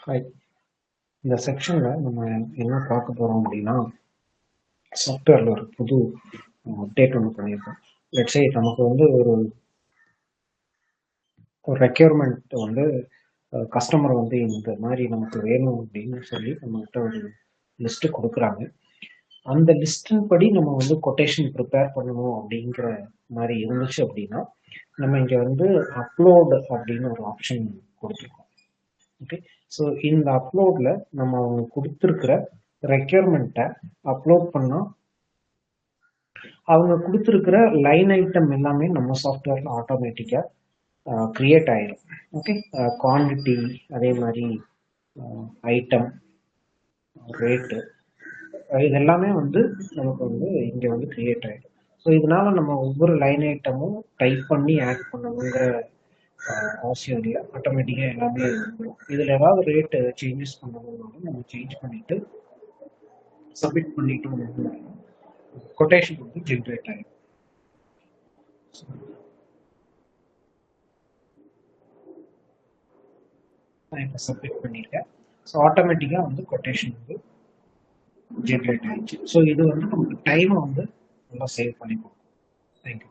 Hi. இந்த செக்ஷன்ல நம்ம என்ன பார்க்க போறோம் அப்படின்னா, சாஃப்ட்வேர்ல ஒரு புது அப்டேட் ஒன்று பண்ணியிருக்கோம். லெட்ஸ் சே நமக்கு வந்து ஒரு ஒரு ரெக்யர்மெண்ட் வந்து கஸ்டமர் வந்து இந்த மாதிரி நமக்கு வேணும் அப்படின்னு சொல்லி நம்மகிட்ட ஒரு லிஸ்ட் கொடுக்குறாங்க. அந்த லிஸ்டின் படி நம்ம வந்து கொட்டேஷன் ப்ரிப்பேர் பண்ணணும் அப்படிங்கிற மாதிரி இருந்துச்சு அப்படின்னா, நம்ம இங்க வந்து அப்லோட் அப்படின்னு ஒரு ஆப்ஷன் கொடுத்துருக்கோம். ஓகே, ஸோ இந்த அப்லோட்ல நம்ம அவங்க கொடுத்துருக்கிற ரெக்யர்மெண்ட்டை அப்லோட் பண்ணால் அவங்க கொடுத்துருக்கிற லைன் ஐட்டம் எல்லாமே நம்ம சாஃப்ட்வேர்ல ஆட்டோமேட்டிக்காக கிரியேட் ஆயிடும். ஓகே, குவான்டிட்டி, அதே மாதிரி ஐட்டம், ரேட்டு, இது எல்லாமே வந்து நமக்கு வந்து இங்கே வந்து கிரியேட் ஆகிடும். ஸோ இதனால நம்ம ஒவ்வொரு லைன் ஐட்டமும் டைப் பண்ணி ஆட் பண்ணணுங்கிற அவசியம் இல்லை. ஆட்டோமேட்டிக்காக எல்லாமே இருக்கும். இதில் ஏதாவது ரேட்டு சேஞ்சஸ் பண்ணணும்னாலும் நம்ம சேஞ்ச் பண்ணிட்டு சப்மிட் பண்ணிட்டோம் அப்படின்னா கொட்டேஷன் வந்து ஜென்ரேட் ஆகிடும். நான் இப்போ சப்மிட் பண்ணியிருக்கேன். ஸோ ஆட்டோமேட்டிக்காக வந்து கொட்டேஷன் வந்து ஜென்ரேட் ஆயிடுச்சு. ஸோ இது வந்து நமக்கு டைமை வந்து நல்லா சேவ் பண்ணி கொடுக்கும். தேங்க்யூ.